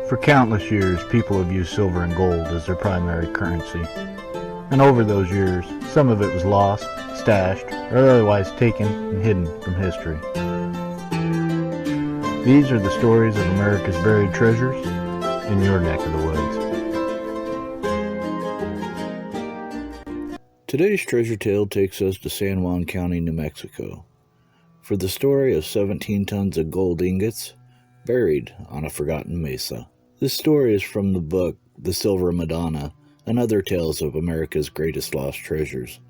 For countless years, people have used silver and gold as their primary currency. And over those years, some of it was lost, stashed, or otherwise taken and hidden from history. These are the stories of America's buried treasures in your neck of the woods. Today's treasure tale takes us to San Juan County, New Mexico, for the story of 17 tons of gold ingots buried on a forgotten mesa. This story is from the book The Silver Madonna and Other Tales of America's Greatest Lost Treasures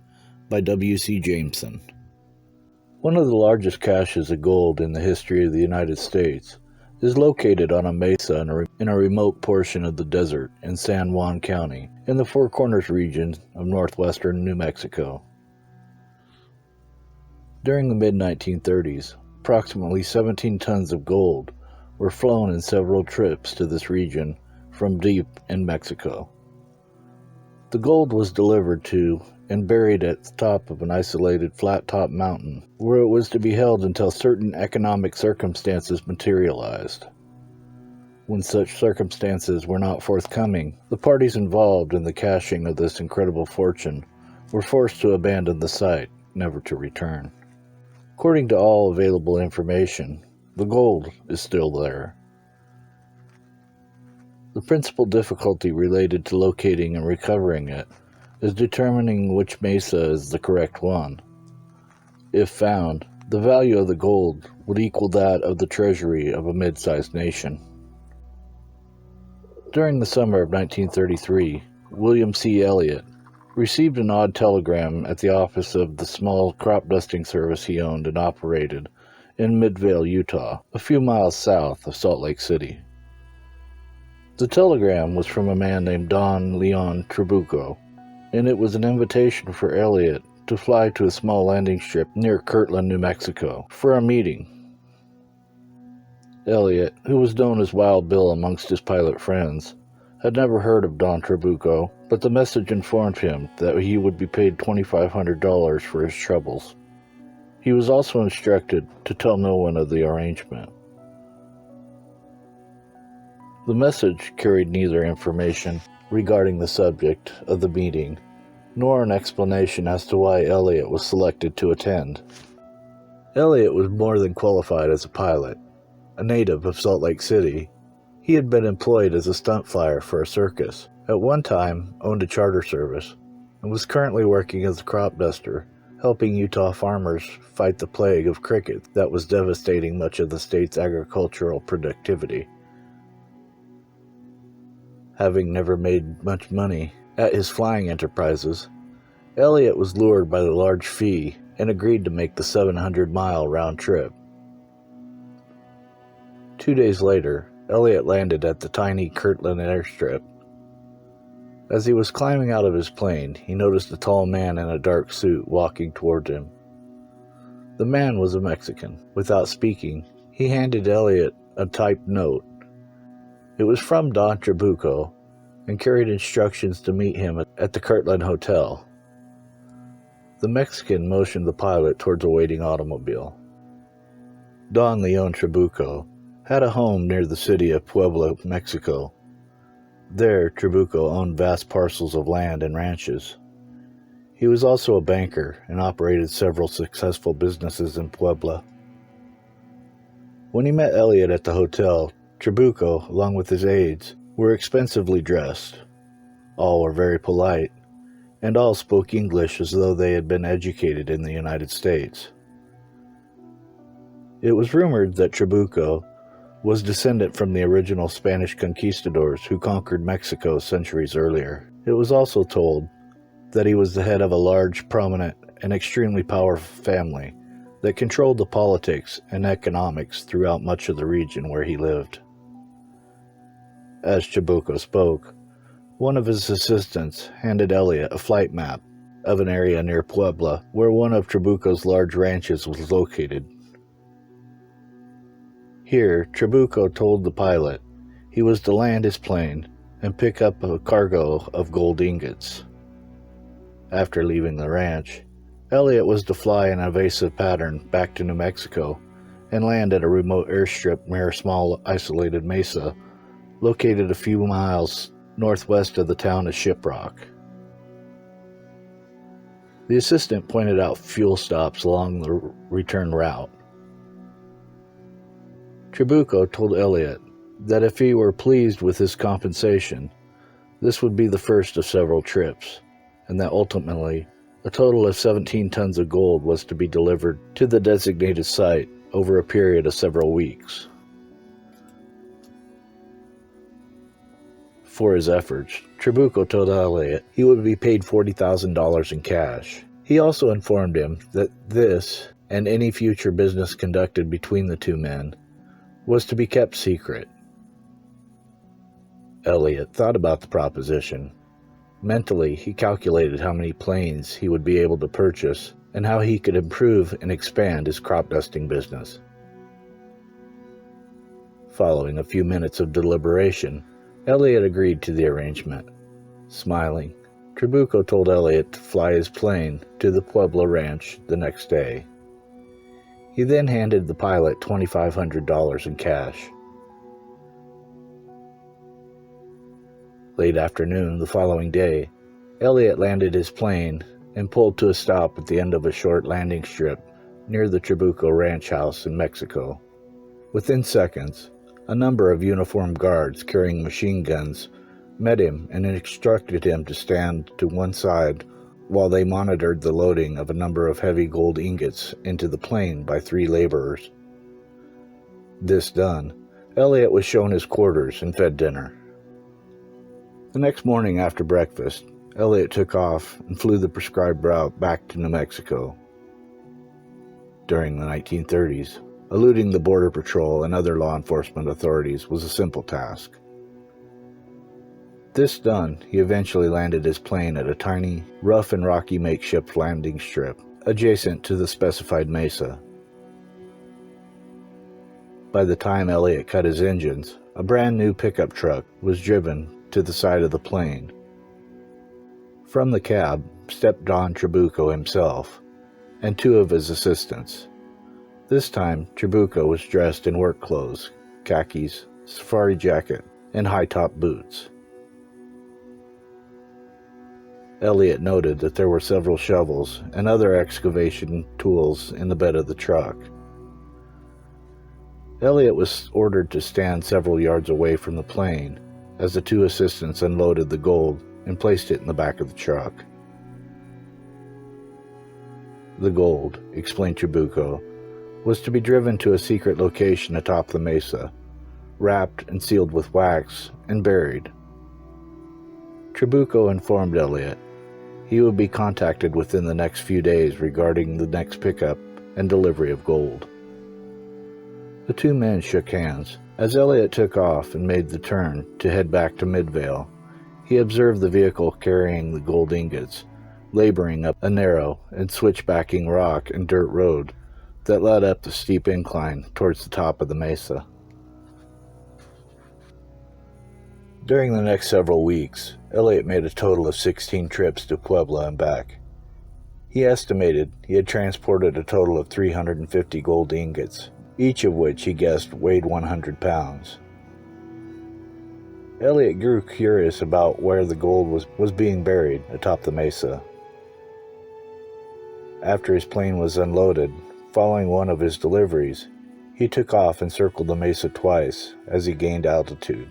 by W.C. Jameson. One of the largest caches of gold in the history of the United States is located on a mesa in a remote portion of the desert in San Juan County, in the Four Corners region of northwestern New Mexico. During the mid-1930s, approximately 17 tons of gold were flown in several trips to this region from deep in Mexico. The gold was delivered to and buried at the top of an isolated flat-top mountain, where it was to be held until certain economic circumstances materialized. When such circumstances were not forthcoming, the parties involved in the caching of this incredible fortune were forced to abandon the site, never to return. According to all available information, the gold is still there. The principal difficulty related to locating and recovering it is determining which mesa is the correct one. If found, the value of the gold would equal that of the treasury of a mid-sized nation. During the summer of 1933, William C. Elliott received an odd telegram at the office of the small crop dusting service he owned and operated in Midvale, Utah, a few miles south of Salt Lake City. The telegram was from a man named Don Leon Trabuco, and it was an invitation for Elliott to fly to a small landing strip near Kirtland, New Mexico, for a meeting. Elliott, who was known as Wild Bill amongst his pilot friends, had never heard of Don Trabuco, but the message informed him that he would be paid $2,500 for his troubles. He was also instructed to tell no one of the arrangement. The message carried neither information regarding the subject of the meeting, nor an explanation as to why Elliott was selected to attend. Elliott was more than qualified as a pilot. A native of Salt Lake City, he had been employed as a stunt flyer for a circus, at one time owned a charter service, and was currently working as a crop duster, helping Utah farmers fight the plague of cricket that was devastating much of the state's agricultural productivity. Having never made much money at his flying enterprises, Elliott was lured by the large fee and agreed to make the 700-mile round trip. 2 days later, Elliott landed at the tiny Kirtland airstrip. As he was climbing out of his plane, he noticed a tall man in a dark suit walking toward him. The man was a Mexican. Without speaking, he handed Elliott a typed note. It was from Don Trabuco and carried instructions to meet him at the Kirtland Hotel. The Mexican motioned the pilot towards a waiting automobile. Don Leon Trabuco had a home near the city of Puebla, Mexico. There, Trabuco owned vast parcels of land and ranches. He was also a banker and operated several successful businesses in Puebla. When he met Elliott at the hotel, Trabuco, along with his aides, were expensively dressed. All were very polite, and all spoke English as though they had been educated in the United States. It was rumored that Trabuco was descendant from the original Spanish conquistadors who conquered Mexico centuries earlier. It was also told that he was the head of a large, prominent, and extremely powerful family that controlled the politics and economics throughout much of the region where he lived. As Trabuco spoke, one of his assistants handed Elliott a flight map of an area near Puebla where one of Trabuco's large ranches was located. Here, Trabuco told the pilot he was to land his plane and pick up a cargo of gold ingots. After leaving the ranch, Elliott was to fly in an evasive pattern back to New Mexico and land at a remote airstrip near a small isolated mesa located a few miles northwest of the town of Shiprock. The assistant pointed out fuel stops along the return route. Trabucco told Elliot that if he were pleased with his compensation, this would be the first of several trips, and that ultimately a total of 17 tons of gold was to be delivered to the designated site over a period of several weeks. For his efforts, Trabucco told Elliot he would be paid $40,000 in cash. He also informed him that this, and any future business conducted between the two men, was to be kept secret. Elliot thought about the proposition. Mentally, he calculated how many planes he would be able to purchase and how he could improve and expand his crop dusting business. Following a few minutes of deliberation, Elliot agreed to the arrangement. Smiling, Trabucco told Elliot to fly his plane to the Pueblo Ranch the next day. He then handed the pilot $2,500 in cash. Late afternoon the following day, Elliot landed his plane and pulled to a stop at the end of a short landing strip near the Trabucco Ranch house in Mexico. Within seconds, a number of uniformed guards carrying machine guns met him and instructed him to stand to one side while they monitored the loading of a number of heavy gold ingots into the plane by 3 laborers. This done, Elliot was shown his quarters and fed dinner. The next morning after breakfast, Elliot took off and flew the prescribed route back to New Mexico. During the 1930s, eluding the Border Patrol and other law enforcement authorities was a simple task. This done, he eventually landed his plane at a tiny, rough and rocky makeshift landing strip adjacent to the specified Mesa. By the time Elliot cut his engines, a brand new pickup truck was driven to the side of the plane. From the cab stepped Don Trabucco himself and 2 of his assistants. This time, Trabucco was dressed in work clothes, khakis, safari jacket, and high-top boots. Elliot noted that there were several shovels and other excavation tools in the bed of the truck. Elliot was ordered to stand several yards away from the plane as the 2 assistants unloaded the gold and placed it in the back of the truck. The gold, explained Trabucco, was to be driven to a secret location atop the mesa, wrapped and sealed with wax, and buried. Trabucco informed Elliot he would be contacted within the next few days regarding the next pickup and delivery of gold. The 2 men shook hands. As Elliot took off and made the turn to head back to Midvale, he observed the vehicle carrying the gold ingots, laboring up a narrow and switchbacking rock and dirt road that led up the steep incline towards the top of the mesa. During the next several weeks, Elliot made a total of 16 trips to Puebla and back. He estimated he had transported a total of 350 gold ingots, each of which he guessed weighed 100 pounds. Elliot grew curious about where the gold was being buried atop the mesa. After his plane was unloaded, following one of his deliveries, he took off and circled the mesa twice as he gained altitude,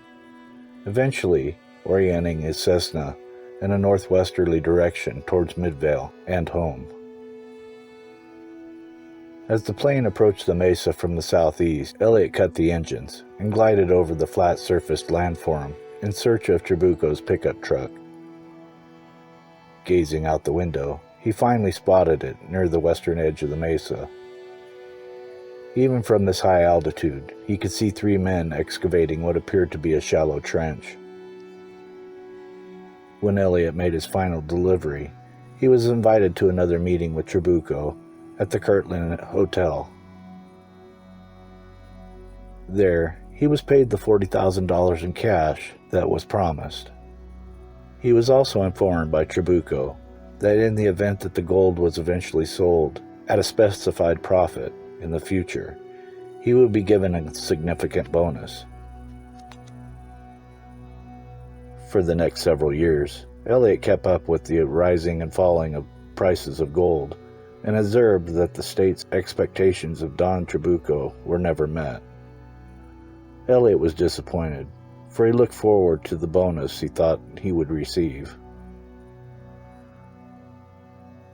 eventually orienting his Cessna in a northwesterly direction towards Midvale and home. As the plane approached the mesa from the southeast, Elliot cut the engines and glided over the flat-surfaced landform in search of Trabucco's pickup truck. Gazing out the window, he finally spotted it near the western edge of the mesa. Even from this high altitude, he could see 3 men excavating what appeared to be a shallow trench. When Elliot made his final delivery, he was invited to another meeting with Trabucco at the Kirtland Hotel. There, he was paid the $40,000 in cash that was promised. He was also informed by Trabucco that in the event that the gold was eventually sold at a specified profit in the future, he would be given a significant bonus. For the next several years, Elliot kept up with the rising and falling of prices of gold and observed that the state's expectations of Don Trabuco were never met. Elliot was disappointed, for he looked forward to the bonus he thought he would receive.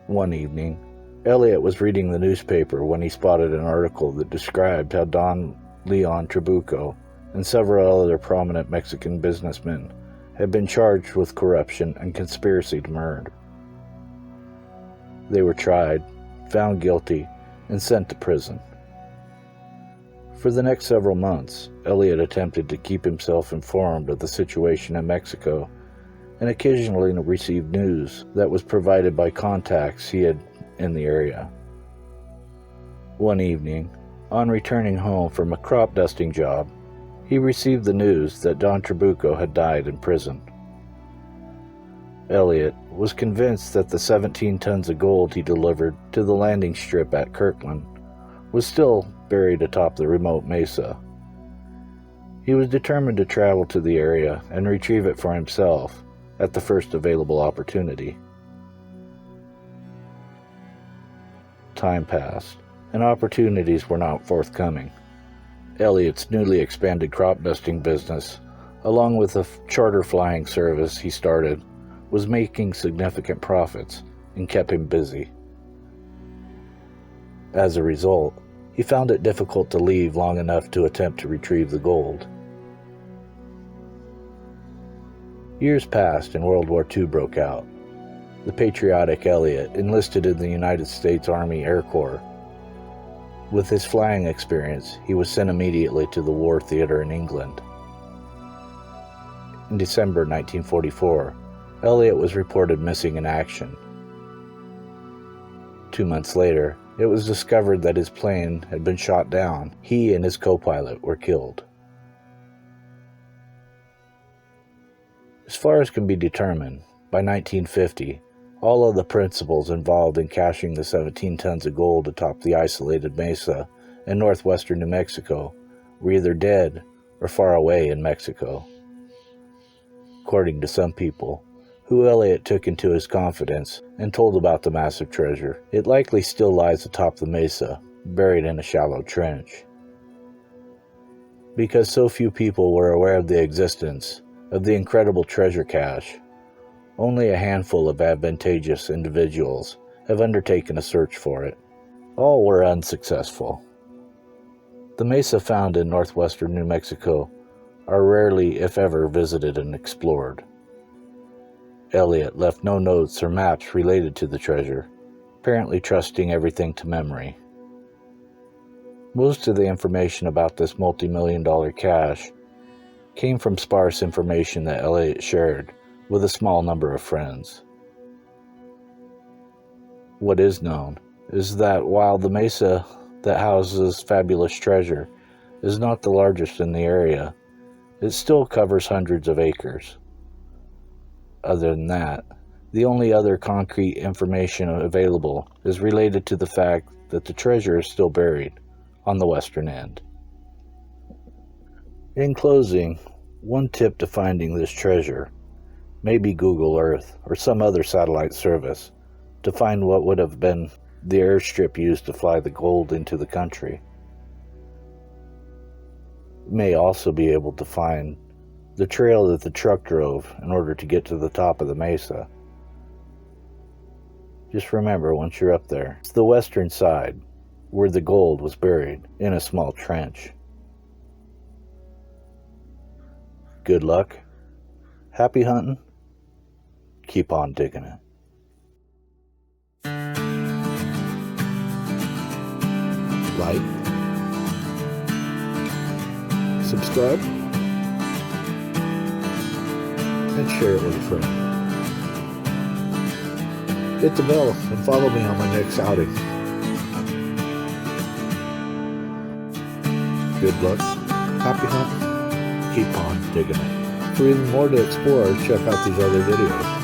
One evening, Elliot was reading the newspaper when he spotted an article that described how Don Leon Trabuco and several other prominent Mexican businessmen had been charged with corruption and conspiracy to murder. They were tried, found guilty, and sent to prison. For the next several months, Elliot attempted to keep himself informed of the situation in Mexico and occasionally received news that was provided by contacts he had in the area. One evening, on returning home from a crop dusting job, he received the news that Don Trabuco had died in prison. Elliot was convinced that the 17 tons of gold he delivered to the landing strip at Kirkland was still buried atop the remote mesa. He was determined to travel to the area and retrieve it for himself at the first available opportunity. Time passed, and opportunities were not forthcoming. Elliot's newly expanded crop dusting business, along with a charter flying service he started, was making significant profits and kept him busy. As a result, he found it difficult to leave long enough to attempt to retrieve the gold. Years passed and World War II broke out. The patriotic Elliot enlisted in the United States Army Air Corps. With his flying experience, he was sent immediately to the war theater in England. In December 1944, Elliot was reported missing in action. 2 months later, it was discovered that his plane had been shot down. He and his co-pilot were killed. As far as can be determined, by 1950, all of the principals involved in caching the 17 tons of gold atop the isolated mesa in northwestern New Mexico were either dead or far away in Mexico. According to some people, who Elliot took into his confidence and told about the massive treasure, it likely still lies atop the mesa, buried in a shallow trench. Because so few people were aware of the existence of the incredible treasure cache, only a handful of advantageous individuals have undertaken a search for it. All were unsuccessful. The mesa found in northwestern New Mexico are rarely, if ever, visited and explored. Elliot left no notes or maps related to the treasure, apparently trusting everything to memory. Most of the information about this multi-million-dollar cache came from sparse information that Elliot shared with a small number of friends. What is known is that while the mesa that houses fabulous treasure is not the largest in the area, it still covers hundreds of acres. Other than that, the only other concrete information available is related to the fact that the treasure is still buried on the western end. In closing, one tip to finding this treasure: maybe Google Earth or some other satellite service to find what would have been the airstrip used to fly the gold into the country. You may also be able to find the trail that the truck drove in order to get to the top of the mesa. Just remember, once you're up there, it's the western side where the gold was buried in a small trench. Good luck, happy hunting, keep on digging it. Like, subscribe, and share it with a friend. Hit the bell and follow me on my next outing. Good luck, happy hunting, keep on digging it. For even more to explore, check out these other videos.